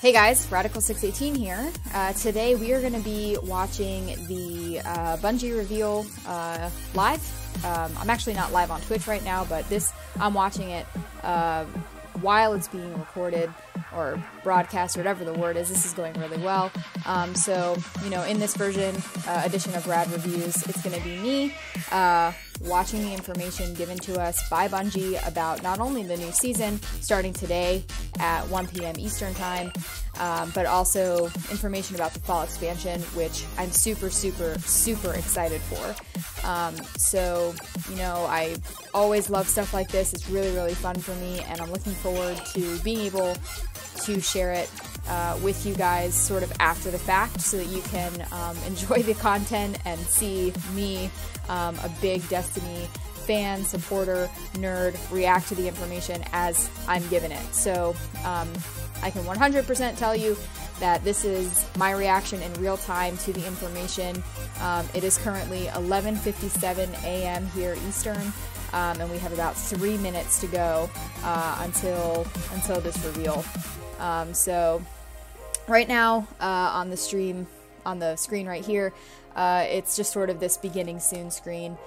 Hey guys, Radical618 here. Today we are going to be watching the Bungie reveal live. I'm actually not live on Twitch right now, but I'm watching it while it's being recorded or broadcast, or whatever the word is. This is going really well. So, you know, in this edition of Rad Reviews, it's going to be me watching the information given to us by Bungie about not only the new season starting today at 1 p.m. Eastern Time, but also information about the fall expansion, which I'm super excited for. So, you know, I always love stuff like this. It's really fun for me, and I'm looking forward to being able to share it with you guys sort of after the fact, so that you can enjoy the content and see me, a big Destiny fan, supporter, nerd, react to the information as I'm given it. So I can 100% tell you that this is my reaction in real time to the information. It is currently 11:57 a.m. here Eastern, and we have about 3 minutes to go until this reveal. So right now on the screen right here, it's just sort of this beginning soon screen.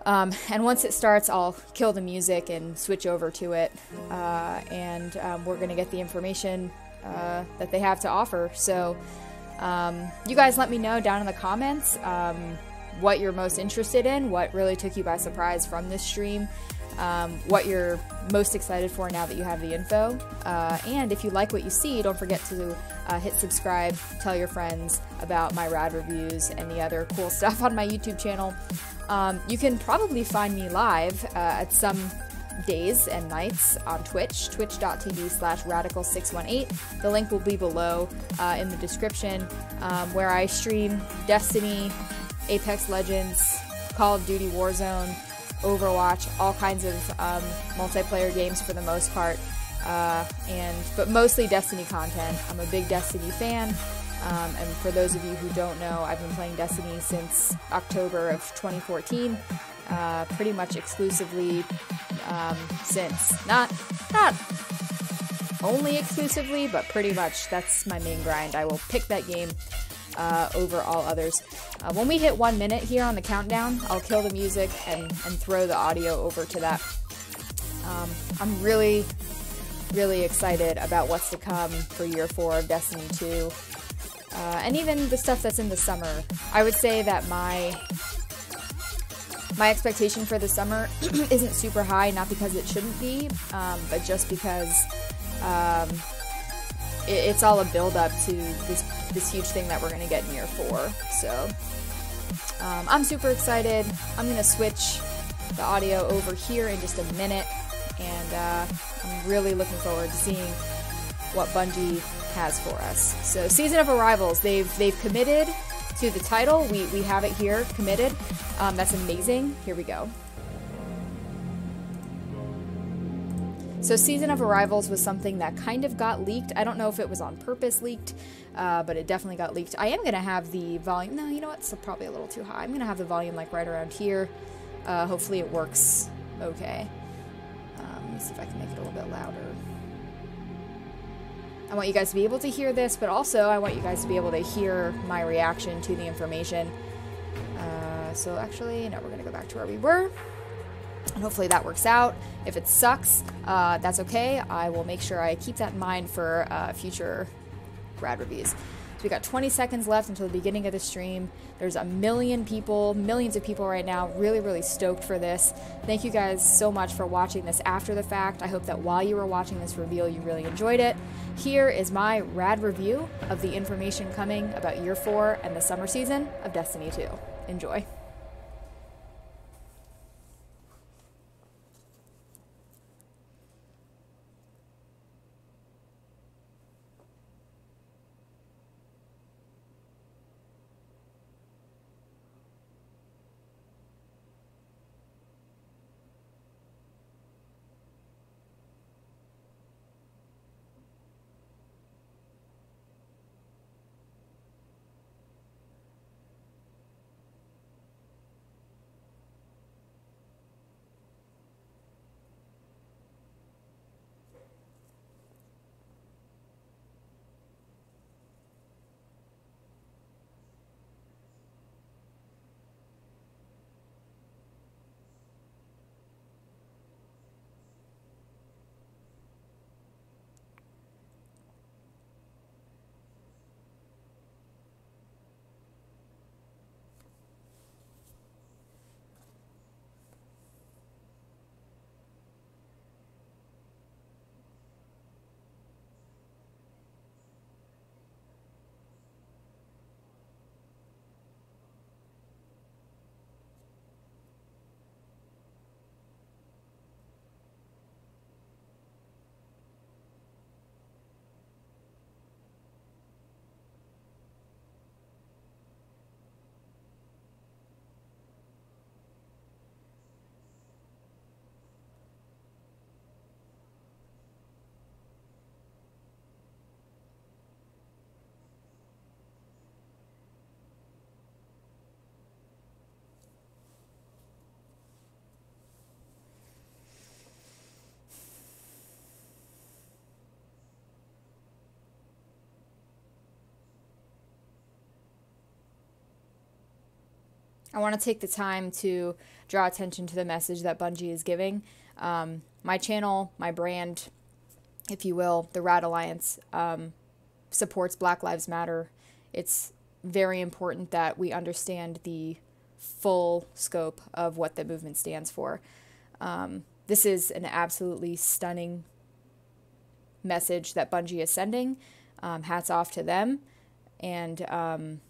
And once it starts, I'll kill the music and switch over to it, and we're going to get the information that they have to offer. So you guys let me know down in the comments what you're most interested in, what really took you by surprise from this stream, what you're most excited for now that you have the info, and if you like what you see, don't forget to hit subscribe, tell your friends about my Rad Reviews and the other cool stuff on my YouTube channel. You can probably find me live at some days and nights on Twitch, twitch.tv/radical618. The link will be below in the description, where I stream Destiny, Apex Legends, Call of Duty Warzone, Overwatch, all kinds of multiplayer games for the most part, but mostly Destiny content. I'm a big Destiny fan, and for those of you who don't know, I've been playing Destiny since October of 2014, pretty much exclusively since. Not only exclusively, but pretty much that's my main grind. I will pick that game over all others. When we hit 1 minute here on the countdown, I'll kill the music and throw the audio over to that. I'm really excited about what's to come for year 4 of Destiny 2, and even the stuff that's in the summer. I would say that my expectation for the summer isn't super high, not because it shouldn't be, but just because it's all a build-up to this huge thing that we're going to get in year 4. So I'm super excited. I'm going to switch the audio over here in just a minute, and I'm really looking forward to seeing what Bungie has for us. So Season of Arrivals, they've committed to the title. We have it here, committed. That's amazing. Here we go. So Season of Arrivals was something that kind of got leaked. I don't know if it was on purpose leaked, but it definitely got leaked. I am going to have the volume... No, you know what? It's probably a little too high. I'm going to have the volume like right around here. Hopefully it works okay. Let me see if I can make it a little bit louder. I want you guys to be able to hear this, but also I want you guys to be able to hear my reaction to the information. So actually, no, we're going to go back to where we were. And hopefully that works out. If it sucks, that's okay. I will make sure I keep that in mind for future Rad Reviews. So we got 20 seconds left until the beginning of the stream. There's millions of people right now, really stoked for this. Thank you guys so much for watching this after the fact. I hope that while you were watching this reveal, you really enjoyed it. Here is my Rad Review of the information coming about year 4 and the summer season of Destiny 2. Enjoy. I want to take the time to draw attention to the message that Bungie is giving. My channel, my brand, if you will, the Rad Alliance, supports Black Lives Matter. It's very important that we understand the full scope of what the movement stands for. This is an absolutely stunning message that Bungie is sending. Hats off to them. And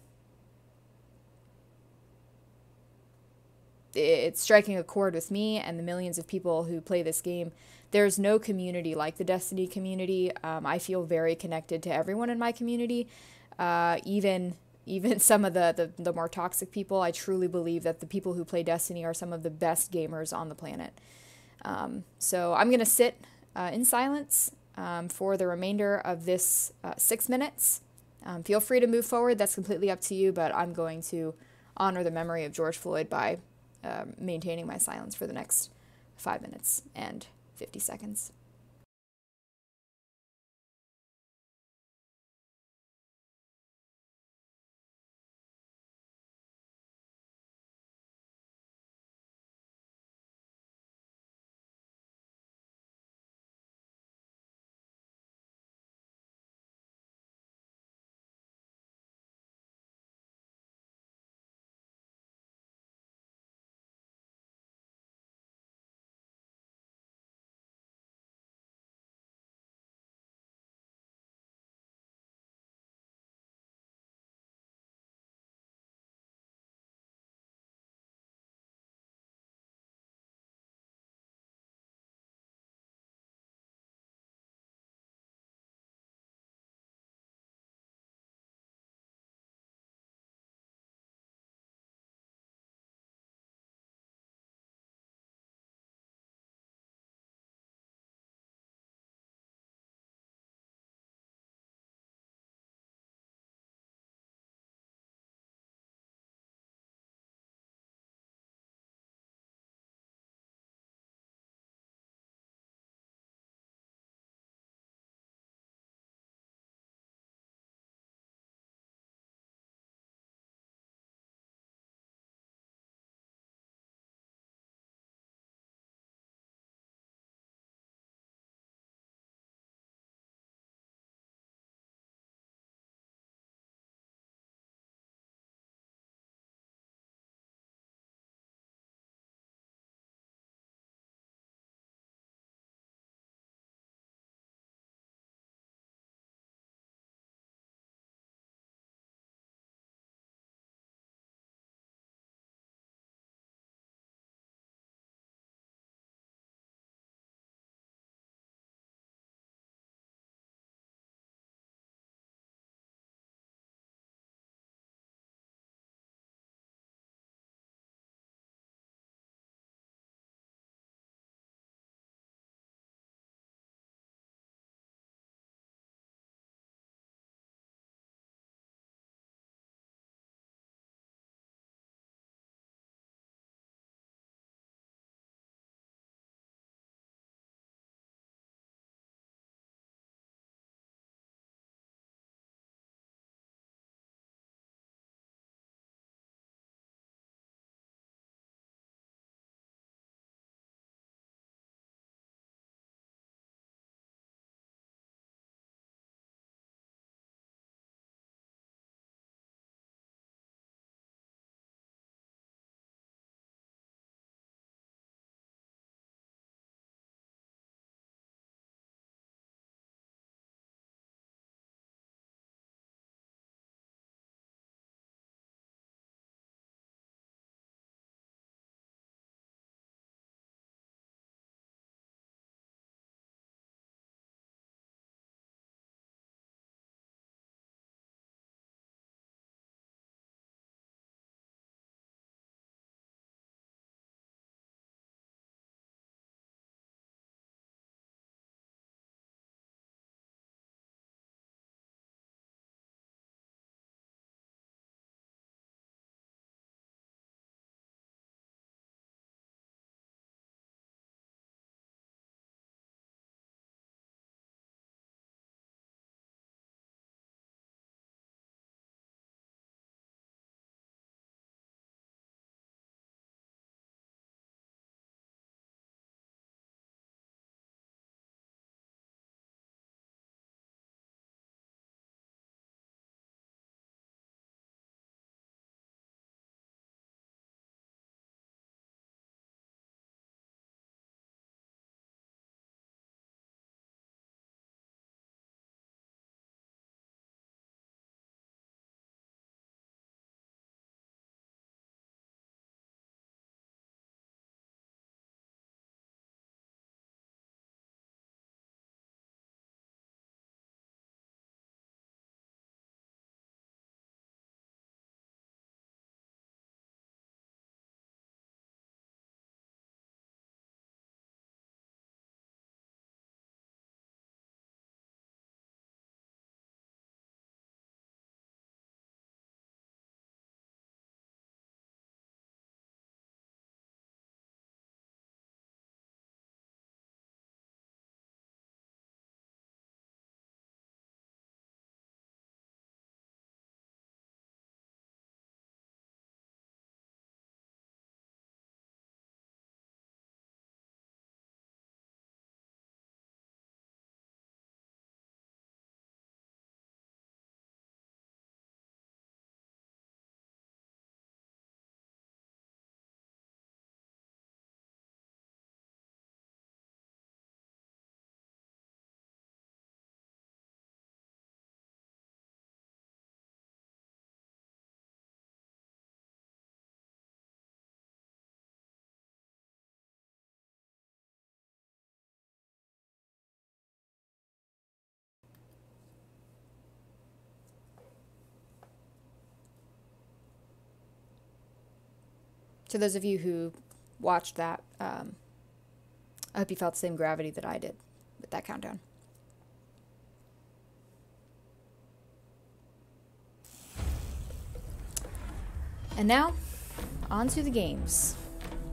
it's striking a chord with me and the millions of people who play this game. There's no community like the Destiny community. I feel very connected to everyone in my community, even some of the more toxic people. I truly believe that the people who play Destiny are some of the best gamers on the planet. So I'm going to sit in silence for the remainder of this 6 minutes. Feel free to move forward. That's completely up to you, but I'm going to honor the memory of George Floyd by maintaining my silence for the next 5 minutes and 50 seconds. To those of you who watched that, I hope you felt the same gravity that I did with that countdown. And now, on to the games.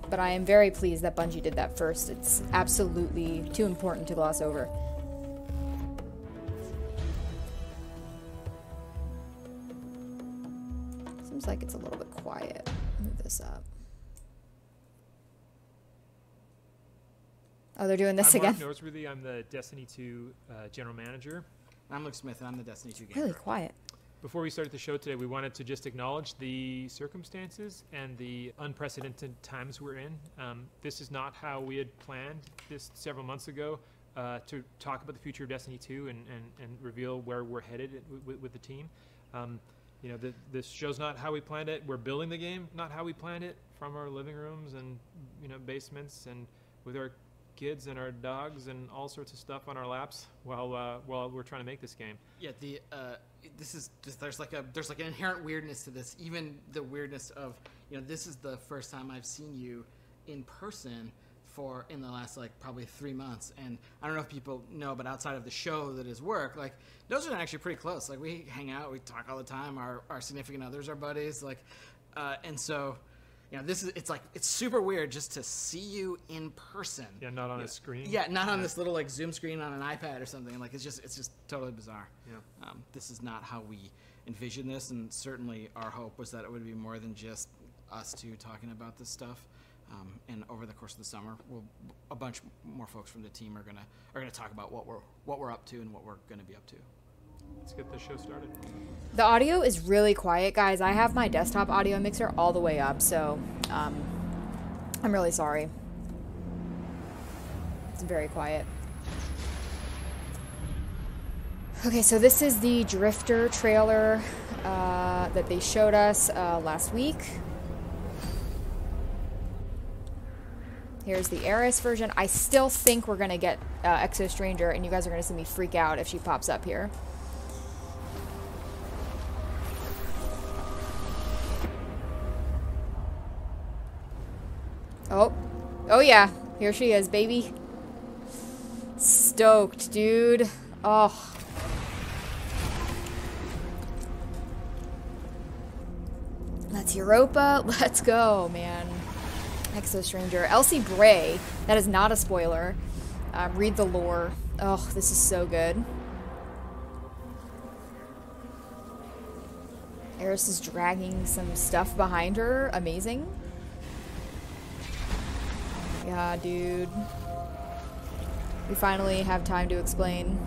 But I am very pleased that Bungie did that first. It's absolutely too important to gloss over. Seems like it's a little bit quiet. Move this up. Oh, they're doing this again. I'm Mark Norsworthy. I'm the Destiny 2 General Manager. I'm Luke Smith, and I'm the Destiny 2 gamer. Really quiet. Before we started the show today, we wanted to just acknowledge the circumstances and the unprecedented times we're in. This is not how we had planned this several months ago to talk about the future of Destiny 2 and reveal where we're headed with the team. You know, this show's not how we planned it. We're building the game, not how we planned it, from our living rooms and, you know, basements and with our kids and our dogs and all sorts of stuff on our laps while we're trying to make this game. Yeah, there's like an inherent weirdness to this. Even the weirdness of, you know, this is the first time I've seen you in person in the last like probably 3 months, and I don't know if people know, but outside of the show that is work, like those are actually pretty close. Like we hang out, we talk all the time. Our significant others are buddies, like, and so. You know, it's super weird just to see you in person. Yeah, not on a screen. Yeah, not on this little like Zoom screen on an iPad or something. Like it's just totally bizarre. Yeah. This is not how we envisioned this, and certainly our hope was that it would be more than just us two talking about this stuff. And over the course of the summer, a bunch more folks from the team are gonna talk about what we're up to and what we're gonna be up to. Let's get the show started. The audio is really quiet, guys. I have my desktop audio mixer all the way up, so I'm really sorry. It's very quiet. Okay, so this is the Drifter trailer that they showed us last week. Here's the Eris version. I still think we're going to get Exo Stranger, and you guys are going to see me freak out if she pops up here. Oh yeah, here she is, baby. Stoked, dude. Oh. That's Europa. Let's go, man. Exo Stranger. Elsie Bray. That is not a spoiler. Read the lore. Oh, this is so good. Eris is dragging some stuff behind her. Amazing. Yeah, dude. We finally have time to explain.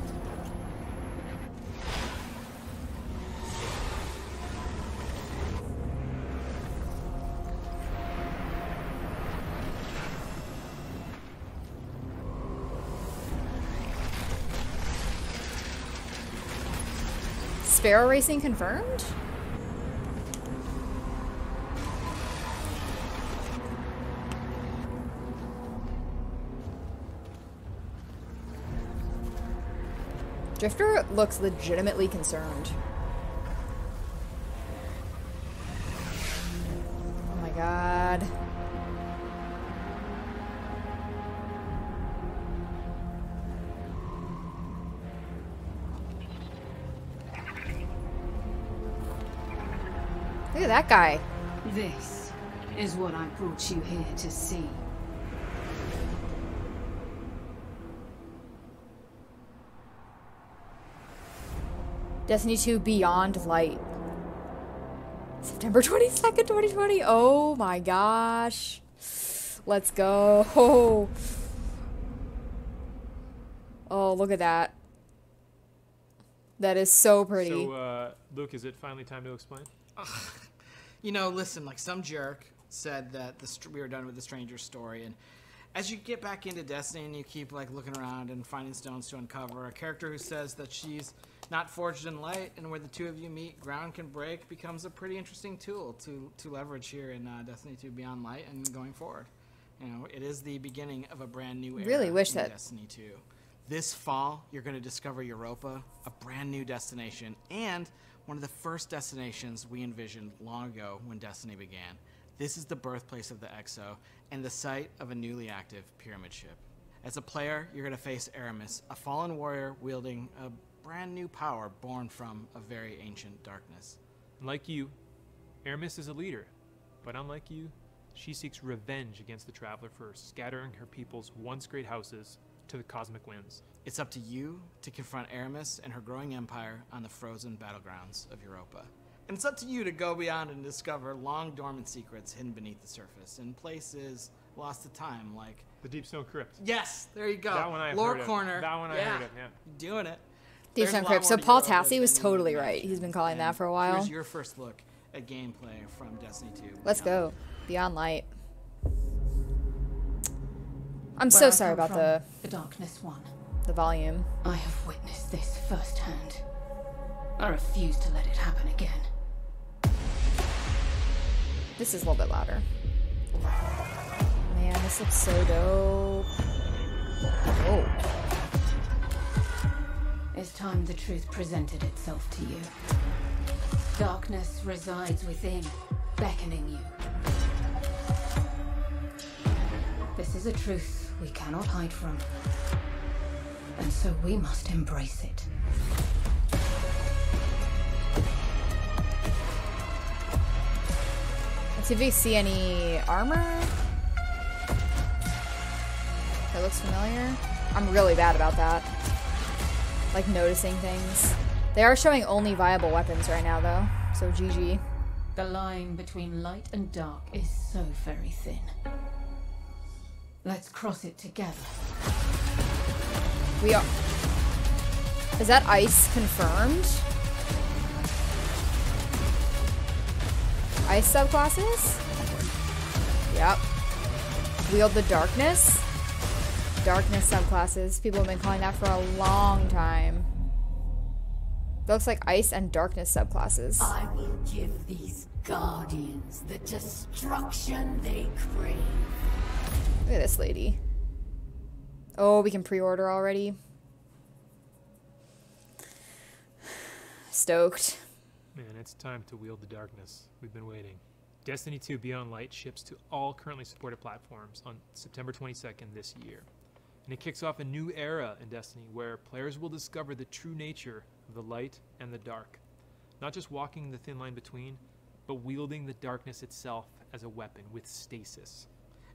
Sparrow Racing confirmed? Drifter looks legitimately concerned. Oh my god. Look at that guy. This is what I brought you here to see. Destiny 2 Beyond Light. September 22nd, 2020. Oh my gosh. Let's go. Oh, look at that. That is so pretty. So, Luke, is it finally time to explain? You know, listen, like some jerk said that we were done with the Stranger story, and as you get back into Destiny and you keep like looking around and finding stones to uncover, a character who says that she's not forged in light and where the two of you meet, ground can break, becomes a pretty interesting tool to leverage here in Destiny 2 Beyond Light and going forward. You know, it is the beginning of a brand new era really wish in that Destiny 2. This fall, you're going to discover Europa, a brand new destination, and one of the first destinations we envisioned long ago when Destiny began. This is the birthplace of the Exo and the site of a newly active pyramid ship. As a player, you're going to face Aramis, a fallen warrior wielding a brand new power born from a very ancient darkness. Like you, Aramis is a leader, but unlike you, she seeks revenge against the Traveler for scattering her people's once great houses to the cosmic winds. It's up to you to confront Aramis and her growing empire on the frozen battlegrounds of Europa. And it's up to you to go beyond and discover long dormant secrets hidden beneath the surface in places lost to time, like The Deep Stone Crypt. yes, there you go. That one I've Lore heard of. corner. That one I heard of, yeah. Doing it. Deep There's Stone a lot Crypt. more So to Paul Europa Tassi was than you totally would right. imagine. He's been calling And that for a while. Here's your first look at gameplay from Destiny 2. Let's Beyond. go. Beyond Light. I'm Where so I sorry come about from, the Darkness One. the volume. I have witnessed this firsthand. I refuse to let it happen again. This is a little bit louder. Man, this looks so dope. Oh. It's time the truth presented itself to you. Darkness resides within, beckoning you. This is a truth we cannot hide from. And so we must embrace it. Let's see if we see any armor. That looks familiar. I'm really bad about that. Like noticing things. They are showing only viable weapons right now though. So GG. The line between light and dark is so very thin. Let's cross it together. We are. Is that ice confirmed? Ice subclasses? Yep. Wield the darkness? Darkness subclasses. People have been calling that for a long time. It looks like ice and darkness subclasses. I will give these guardians the destruction they crave. Look at this lady. Oh, we can pre-order already. Stoked. Man, it's time to wield the darkness. We've been waiting. Destiny 2 Beyond Light ships to all currently supported platforms on September 22nd this year. And it kicks off a new era in Destiny where players will discover the true nature of the light and the dark. Not just walking the thin line between, but wielding the darkness itself as a weapon with stasis.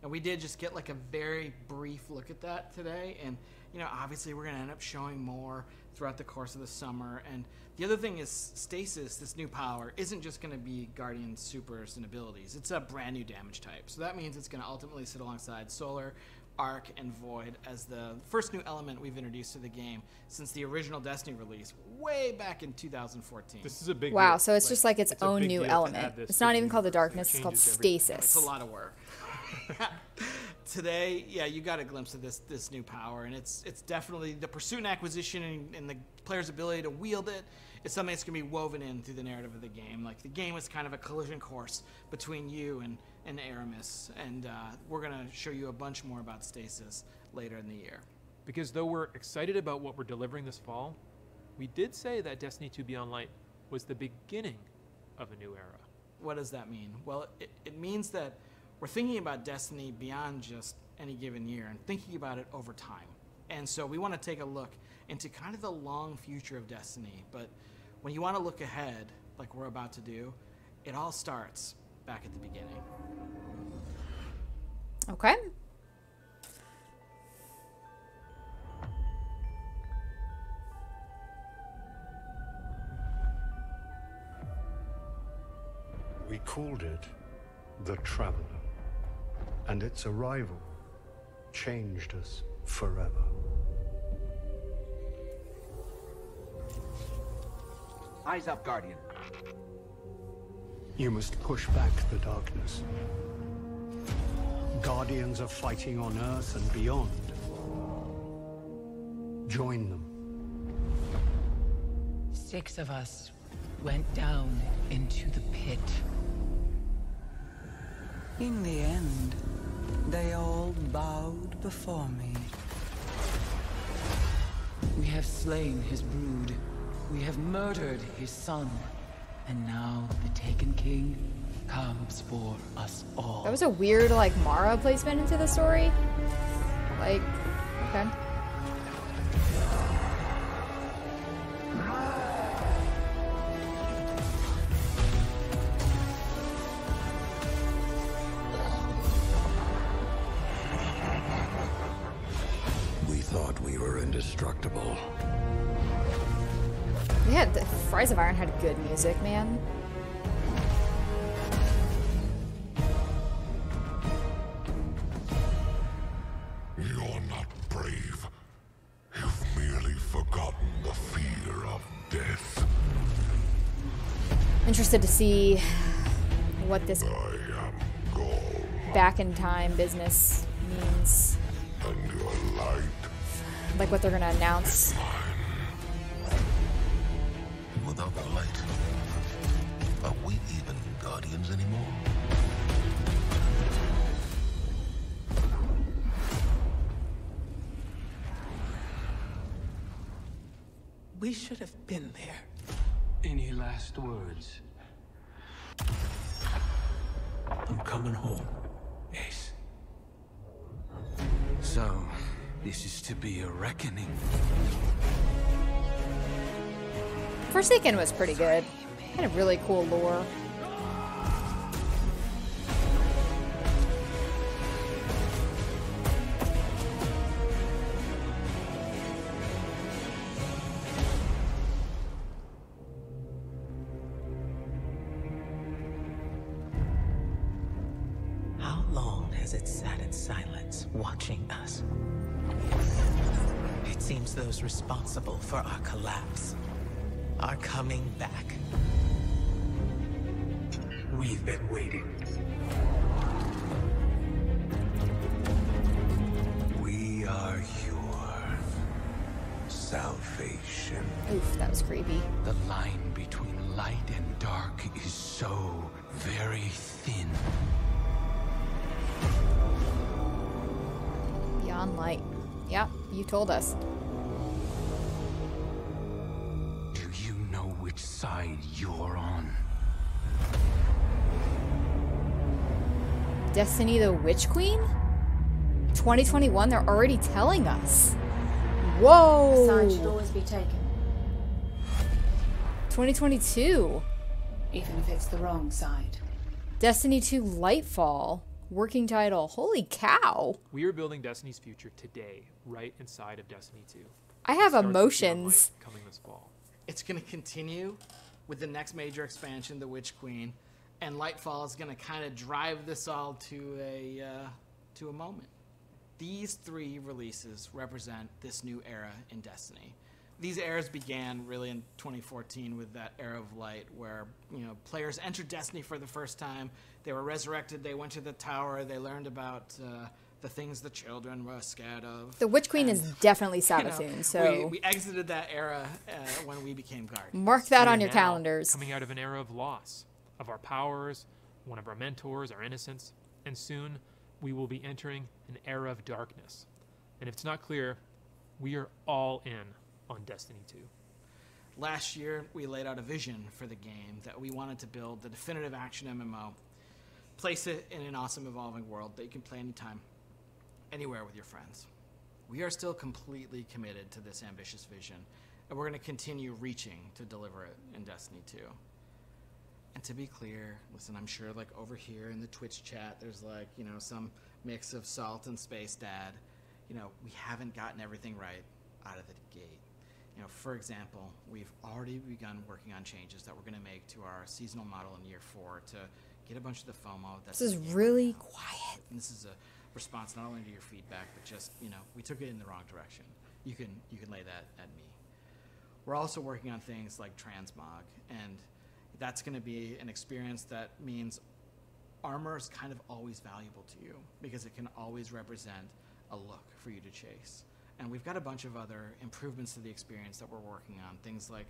And we did just get like a very brief look at that today. And, you know, obviously we're going to end up showing more throughout the course of the summer. And the other thing is Stasis, this new power, isn't just going to be Guardian supers and abilities. It's a brand new damage type. So that means it's going to ultimately sit alongside Solar, Arc, and Void as the first new element we've introduced to the game since the original Destiny release way back in 2014. This is a big Wow, deal. so it's just like its a own big new deal to element. add this It's to not the even called the universe. darkness, It it's called changes everything. stasis. It's a lot of work. Today, yeah, you got a glimpse of this new power, and it's definitely the pursuit and acquisition and the player's ability to wield it is something that's going to be woven in through the narrative of the game. Like, the game is kind of a collision course between you and Aramis, and we're going to show you a bunch more about Stasis later in the year. Because though we're excited about what we're delivering this fall, we did say that Destiny 2 Beyond Light was the beginning of a new era. What does that mean? Well, it means that we're thinking about Destiny beyond just any given year and thinking about it over time. And so we want to take a look into kind of the long future of Destiny. But when you want to look ahead, like we're about to do, it all starts back at the beginning. Okay. We called it the Traveler, and its arrival changed us forever. Eyes up, Guardian. You must push back the darkness. Guardians are fighting on Earth and beyond. Join them. 6 of us went down into the pit. In the end, they all bowed before me. We have slain his brood. We have murdered his son. And now the Taken King comes for us all. That was a weird, like, Mara placement into the story. Like, okay. We thought we were indestructible. Yeah, the Fries of Iron had good music, man. You're not brave. You've merely forgotten the fear of death. Interested to see what this I am Gaul, back in time business means. and your light Like what they're gonna announce. without the light. Are we even guardians anymore? We should have been there. Any last words? I'm coming home, Ace. So, this is to be a reckoning. Forsaken was pretty good. Had a really cool lore. How long has it sat in silence, watching us? It seems those responsible for our collapse are coming back. We've been waiting. We are your salvation. Oof, that was creepy. The line between light and dark is so very thin. Beyond light. Yep, you told us. Do you know which side you're on? Destiny the Witch Queen? 2021, they're already telling us. Whoa! Side should always be taken, 2022. even if it's the wrong side. Destiny 2 Lightfall. Working title. Holy cow. We are building Destiny's future today, right inside of Destiny 2. I have Starts with Beyond emotions. Light coming this fall. It's going to continue with the next major expansion, the Witch Queen, and Lightfall is going to kind of drive this all to a moment. These three releases represent this new era in Destiny. These eras began really in 2014 with that era of light where, players entered Destiny for the first time. They were resurrected. They went to the tower. They learned about the things the children were scared of. The Witch Queen is definitely You know, Sabatune, so we exited that era when we became Guardians. mark that We on are your now calendars. Coming out of an era of loss of our powers, one of our mentors, our innocence, and soon we will be entering an era of darkness. And if it's not clear, we are all in on Destiny 2. Last year, we laid out a vision for the game that we wanted to build the definitive action MMO. Place it in an awesome, evolving world that you can play anytime, anywhere with your friends. We are still completely committed to this ambitious vision, and we're going to continue reaching to deliver it in Destiny 2. And to be clear, listen, I'm sure like over here in the Twitch chat, there's like, some mix of salt and space dad. We haven't gotten everything right out of the gate. For example, we've already begun working on changes that we're going to make to our seasonal model in year 4 to get a bunch of the FOMO. This is really quiet. And this is a response not only to your feedback, but just, we took it in the wrong direction. You can lay that at me. We're also working on things like transmog, and that's going to be an experience that means armor is kind of always valuable to you because it can always represent a look for you to chase. And we've got a bunch of other improvements to the experience that we're working on. Things like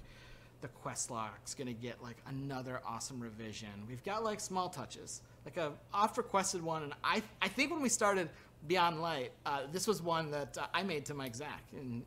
the quest log's going to get like another awesome revision. We've got like small touches, like a oft requested one. And I think when we started Beyond Light, this was one that I made to Mike Zach in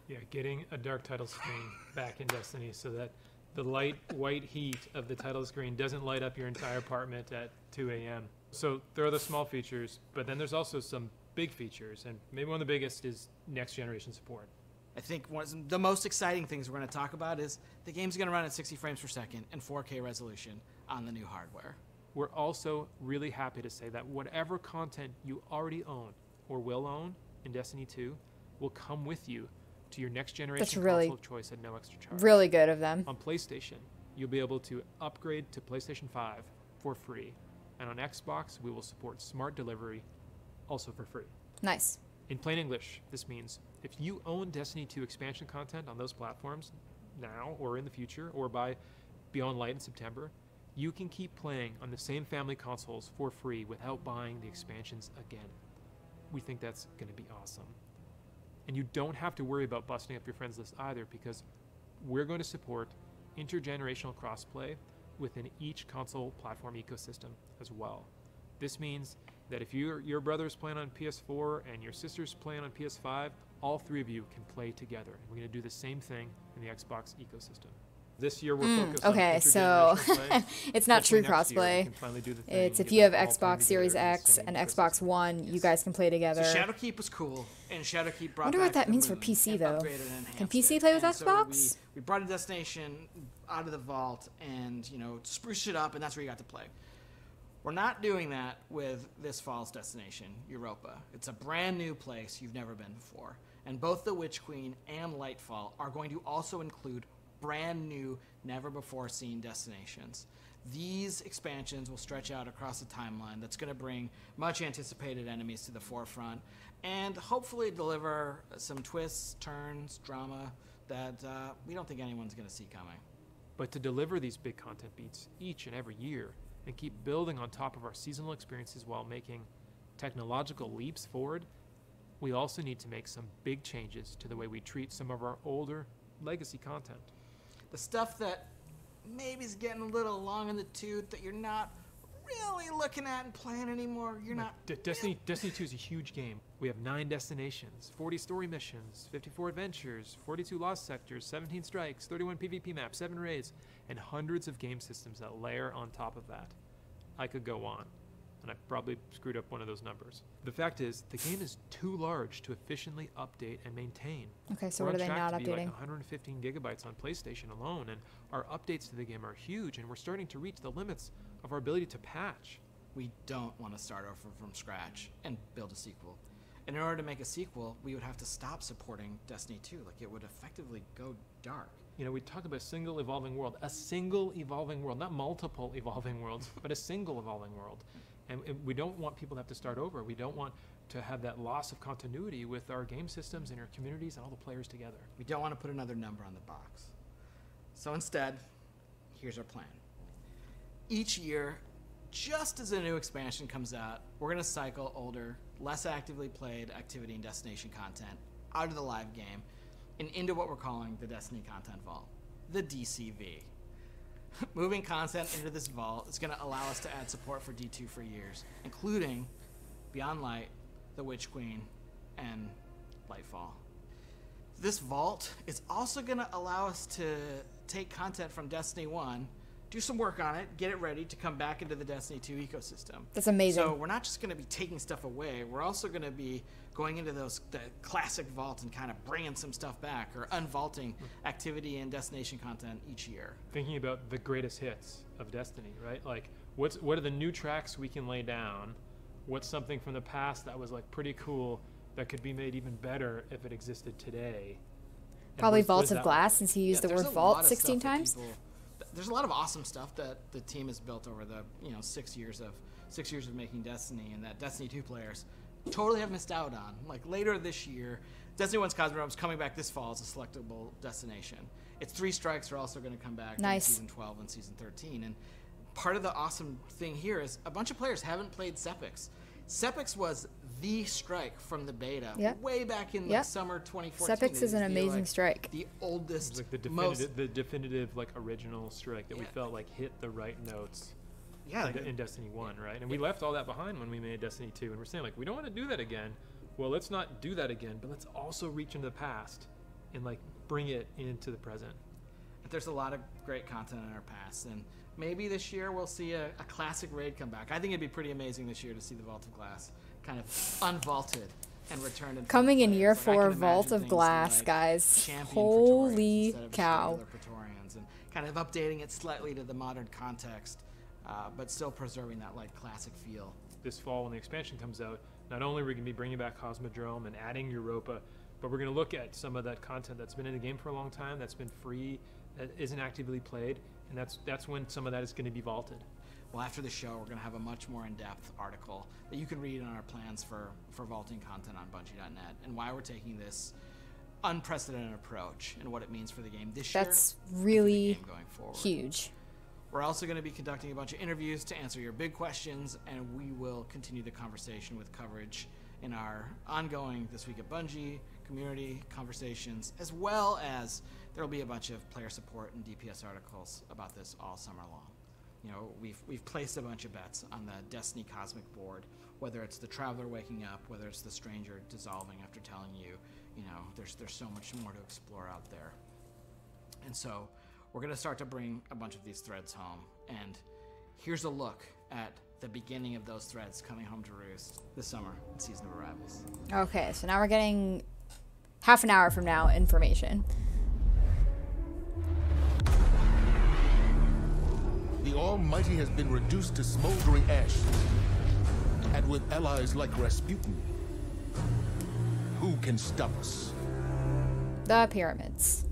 Yeah, getting a dark title screen back in Destiny so that The light white heat of the title screen doesn't light up your entire apartment at 2 a.m. So there are the small features, but then there's also some big features, and maybe one of the biggest is next generation support. I think one of the most exciting things we're going to talk about is the game's going to run at 60 frames per second and 4K resolution on the new hardware. We're also really happy to say that whatever content you already own or will own in Destiny 2 will come with you to your next generation console of choice at no extra charge. Really good of them. On PlayStation, you'll be able to upgrade to PlayStation 5 for free. And on Xbox, we will support smart delivery also for free. Nice. In plain English, this means if you own Destiny 2 expansion content on those platforms now or in the future or by Beyond Light in September, you can keep playing on the same family consoles for free without buying the expansions again. We think that's going to be awesome. And you don't have to worry about busting up your friends list either, because we're going to support intergenerational crossplay within each console platform ecosystem as well. This means that if your brother's playing on PS4 and your sister's playing on PS5, all three of you can play together. And we're going to do the same thing in the Xbox ecosystem. This year we're focused on so play. it's not true crossplay. It's if you have Xbox Series X and Xbox One, you guys can play together. So Shadowkeep was cool, and Shadowkeep brought I wonder back what that the means for moon PC and though. upgraded and Can enhanced PC it. play with And so Xbox? we brought a destination out of the vault and spruced it up, and that's where you got to play. We're not doing that with this fall's destination, Europa. It's a brand new place you've never been before. And both the Witch Queen and Lightfall are going to also include brand new, never before seen destinations. These expansions will stretch out across the timeline. That's going to bring much anticipated enemies to the forefront and hopefully deliver some twists, turns, drama that we don't think anyone's going to see coming. But to deliver these big content beats each and every year and keep building on top of our seasonal experiences while making technological leaps forward, we also need to make some big changes to the way we treat some of our older legacy content. The stuff that maybe is getting a little long in the tooth that you're not really looking at and playing anymore. You're not. Destiny 2 is a huge game. We have 9 destinations, 40 story missions, 54 adventures, 42 lost sectors, 17 strikes, 31 PvP maps, 7 raids, and hundreds of game systems that layer on top of that. I could go on, and I probably screwed up one of those numbers. The fact is, the game is too large to efficiently update and maintain. Okay, so We're what are they on track not to be updating? like 115 gigabytes on PlayStation alone, and our updates to the game are huge, and we're starting to reach the limits of our ability to patch. We don't want to start over from scratch and build a sequel. And in order to make a sequel, we would have to stop supporting Destiny 2. Like, it would effectively go dark. We talk about a single evolving world, not multiple evolving worlds, but a single evolving world. And we don't want people to have to start over. We don't want to have that loss of continuity with our game systems and our communities and all the players together. We don't want to put another number on the box. So instead, here's our plan. Each year, just as a new expansion comes out, we're going to cycle older, less actively played activity and destination content out of the live game and into what we're calling the Destiny Content Vault, the DCV. Moving content into this vault is going to allow us to add support for D2 for years, including Beyond Light, the Witch Queen, and Lightfall. This vault is also going to allow us to take content from Destiny 1, do some work on it, get it ready to come back into the Destiny 2 ecosystem. That's amazing. So we're not just going to be taking stuff away. We're also going to be going into the classic vault and kind of bringing some stuff back or unvaulting activity and destination content each year. Thinking about the greatest hits of Destiny, right? Like, what are the new tracks we can lay down? What's something from the past that was like pretty cool that could be made even better if it existed today? Probably Vaults of Glass, since he used the word vault 16 times. There's a lot of awesome stuff that the team has built over the 6 years of making Destiny, and that Destiny 2 players totally have missed out on. Like, later this year, Destiny 1's Cosmodrome is coming back this fall as a selectable destination. Its 3 strikes are also going to come back in Season 12 and Season 13. And part of the awesome thing here is a bunch of players haven't played Sepix. Sepix was the strike from the beta way back in summer 2014. Sepix is an amazing strike. The oldest, like the definitive like original strike that we felt like hit the right notes. Yeah, in Destiny 1, right? And we left all that behind when we made Destiny 2, and we're saying, like, we don't want to do that again. Well, let's not do that again, but let's also reach into the past and, like, bring it into the present. there's a lot of great content in our past, and maybe this year we'll see a classic raid come back. I think it'd be pretty amazing this year to see the Vault of Glass kind of unvaulted and returned. Coming in year 4, Vault of Glass, guys. Holy cow. Praetorians, and kind of updating it slightly to the modern context, but still preserving that like classic feel. This fall when the expansion comes out, not only are we going to be bringing back Cosmodrome and adding Europa, but we're going to look at some of that content that's been in the game for a long time, that's been free, that isn't actively played, and that's when some of that is going to be vaulted. Well, after the show, we're going to have a much more in-depth article that you can read on our plans for vaulting content on Bungie.net and why we're taking this unprecedented approach and what it means for the game this year. That's really going forward. huge. We're also going to be conducting a bunch of interviews to answer your big questions, and we will continue the conversation with coverage in our ongoing This Week at Bungie community conversations, as well as there will be a bunch of player support and DPS articles about this all summer long. You know, we've placed a bunch of bets on the Destiny Cosmic board, whether it's the Traveler waking up, whether it's the Stranger dissolving after telling you, you know, there's so much more to explore out there. And so we're going to start to bring a bunch of these threads home, and here's a look at the beginning of those threads coming home to roost this summer in Season of Arrivals. Okay, so now we're getting half an hour from now information. The Almighty has been reduced to smoldering ash, and with allies like Rasputin, who can stop us? The pyramids.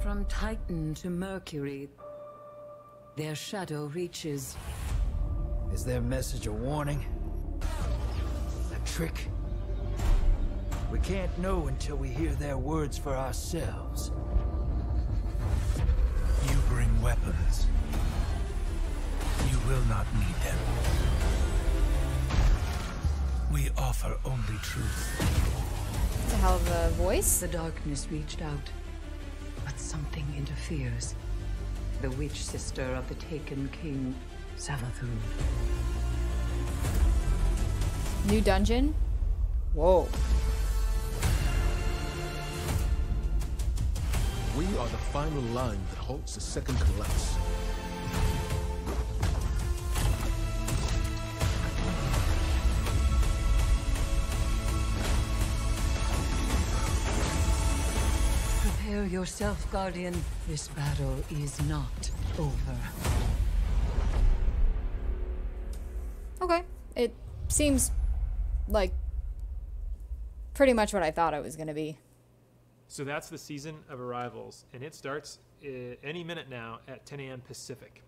From Titan to Mercury, their shadow reaches. Is their message a warning? A trick? We can't know until we hear their words for ourselves. You bring weapons. You will not need them. We offer only truth. It's a hell of a voice. The darkness reached out, but something interferes. The witch sister of the taken king, Savathun. New dungeon? Whoa. We are the final line that halts the second collapse. Prepare yourself, Guardian. This battle is not over. Okay. It seems like pretty much what I thought it was going to be. So that's the Season of Arrivals, and it starts any minute now at 10 a.m. Pacific.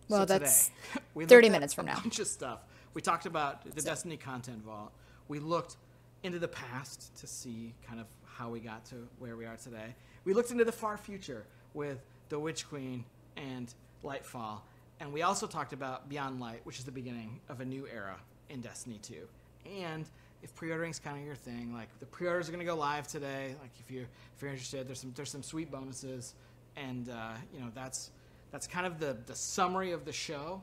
Well, So that's today, we 30 looked at minutes from now. A bunch of stuff. We talked about the Destiny content vault. We looked into the past to see kind of how we got to where we are today. We looked into the far future with the Witch Queen and Lightfall. And we also talked about Beyond Light, which is the beginning of a new era in Destiny 2. And if pre-ordering's kind of your thing, like the pre-orders are going to go live today. Like if you're interested, there's some sweet bonuses, and you know that's kind of the summary of the show.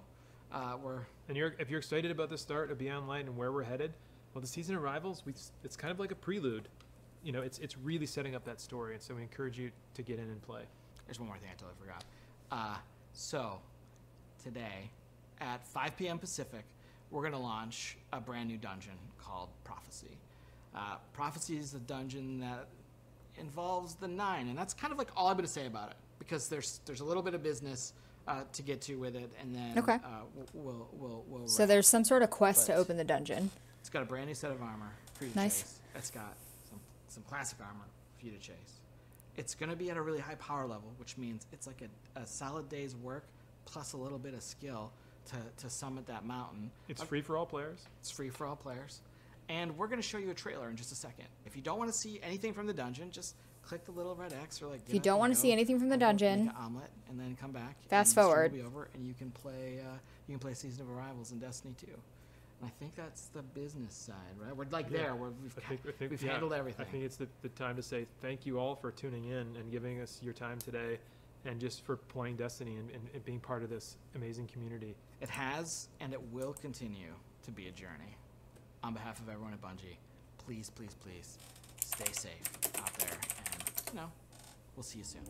If you're excited about the start of Beyond Light and where we're headed, well, the Season of Arrivals, it's kind of like a prelude. You know, it's really setting up that story, and so we encourage you to get in and play. There's one more thing I totally forgot. So today at 5 p.m. Pacific, we're going to launch a brand new dungeon called Prophecy. Prophecy is the dungeon that involves the Nine, and that's kind of like all I'm going to say about it, because there's a little bit of business to get to with it, and then Okay. we'll So wrap. there's some sort of quest to But open the dungeon. It's got a brand new set of armor for you to Nice. chase. It's got some classic armor for you to chase. It's going to be at a really high power level, which means it's like a solid day's work plus a little bit of skill to summit that mountain. It's free for all players. It's free for all players. And we're going to show you a trailer in just a second. If you don't want to see anything from the dungeon, just click the little red X, or like. If you don't want to see anything from the dungeon, make an omelet and then come back. Fast and the stream forward. will be over, and you can play Season of Arrivals in Destiny 2. And I think that's the business side, right? We're like there. We've handled everything. I think it's the time to say thank you all for tuning in and giving us your time today, and just for playing Destiny and being part of this amazing community. It has, and it will continue to be a journey. On behalf of everyone at Bungie, please, please, please, stay stay safe out there, and we'll see you soon.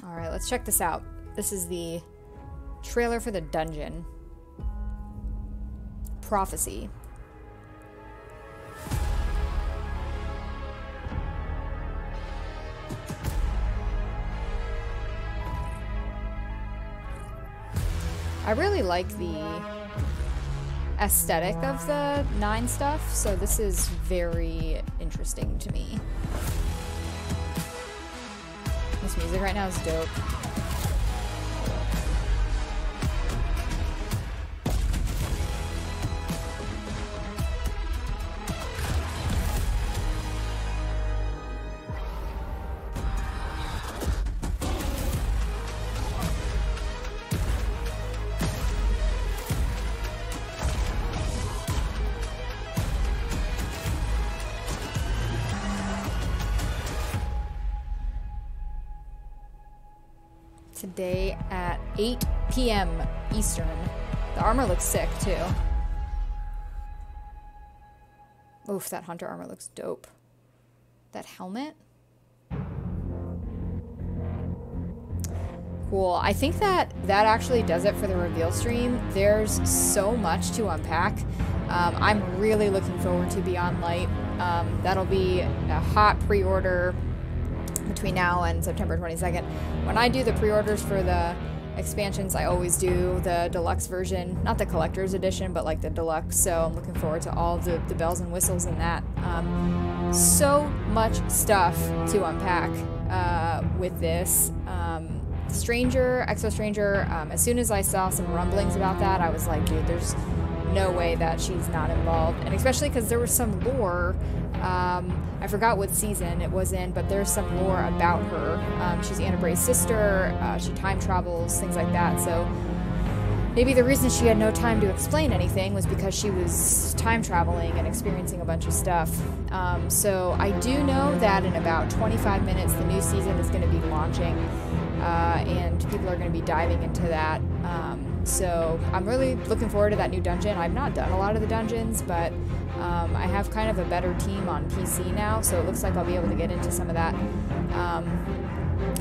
All right, let's check this out. This is the trailer for the dungeon. Prophecy. I really like the aesthetic of the 9 stuff, so this is very interesting to me. This music right now is dope. Today at 8 p.m. Eastern. The armor looks sick, too. Oof, that hunter armor looks dope. That helmet? Cool. I think that actually does it for the reveal stream. There's so much to unpack. I'm really looking forward to Beyond Light. That'll be a hot pre-order between now and September 22nd. When I do the pre-orders for the expansions, I always do the deluxe version, not the collector's edition, but like the deluxe, so I'm looking forward to all the bells and whistles in that. So much stuff to unpack with this. Stranger, Exo Stranger, as soon as I saw some rumblings about that, I was like, dude, there's no way that she's not involved, and especially because there was some lore. I forgot what season it was in, but there's some lore about her. She's Anna Bray's sister, she time travels, things like that, so maybe the reason she had no time to explain anything was because she was time traveling and experiencing a bunch of stuff. So I do know that in about 25 minutes the new season is going to be launching, and people are going to be diving into that. So I'm really looking forward to that new dungeon. I've not done a lot of the dungeons, but I have kind of a better team on PC now, so it looks like I'll be able to get into some of that.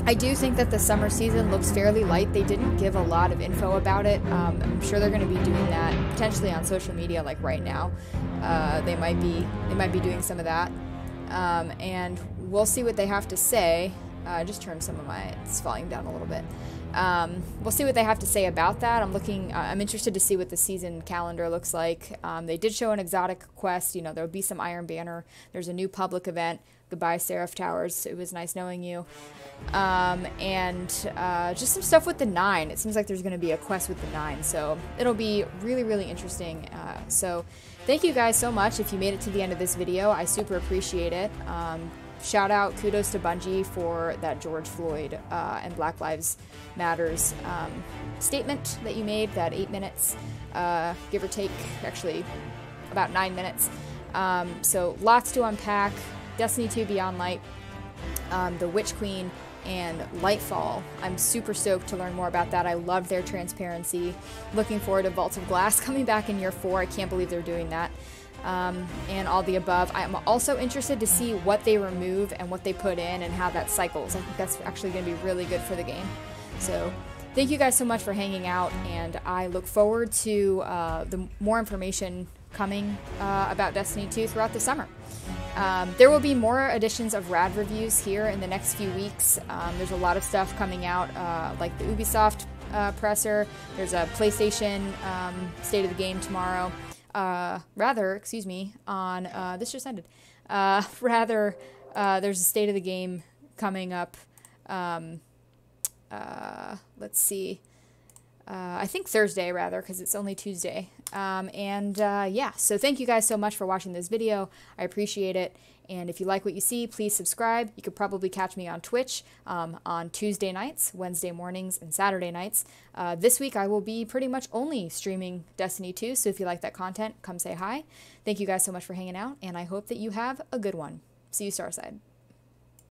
I do think that the summer season looks fairly light. They didn't give a lot of info about it. I'm sure they're going to be doing that potentially on social media, like right now. They might be doing some of that, and we'll see what they have to say. Just turn some of my volume down a little bit. We'll see what they have to say about that. I'm interested to see what the season calendar looks like. They did show an exotic quest. You know, there'll be some Iron Banner. There's a new public event. Goodbye, Seraph Towers. It was nice knowing you. And just some stuff with the 9. It seems like there's going to be a quest with the 9, so it'll be really, really interesting. So thank you guys so much if you made it to the end of this video. I super appreciate it. Shout out, kudos to Bungie for that George Floyd and Black Lives Matters statement that you made, that 8 minutes, give or take, actually about 9 minutes. So lots to unpack. Destiny 2 Beyond Light, the Witch Queen, and Lightfall. I'm super stoked to learn more about that. I love their transparency. Looking forward to Vaults of Glass coming back in year 4. I can't believe they're doing that. And all the above. I'm also interested to see what they remove and what they put in and how that cycles. I think that's actually going to be really good for the game. So thank you guys so much for hanging out, and I look forward to the more information coming about Destiny 2 throughout the summer. There will be more editions of Rad Reviews here in the next few weeks. There's a lot of stuff coming out, like the Ubisoft presser. There's a PlayStation State of the Game tomorrow. Excuse me, on, this just ended. There's a State of the Game coming up, let's see, I think Thursday, because it's only Tuesday. Yeah, so thank you guys so much for watching this video. I appreciate it. And if you like what you see, please subscribe. You could probably catch me on Twitch on Tuesday nights, Wednesday mornings, and Saturday nights. This week I will be pretty much only streaming Destiny 2, so if you like that content, come say hi. Thank you guys so much for hanging out, and I hope that you have a good one. See you Starside.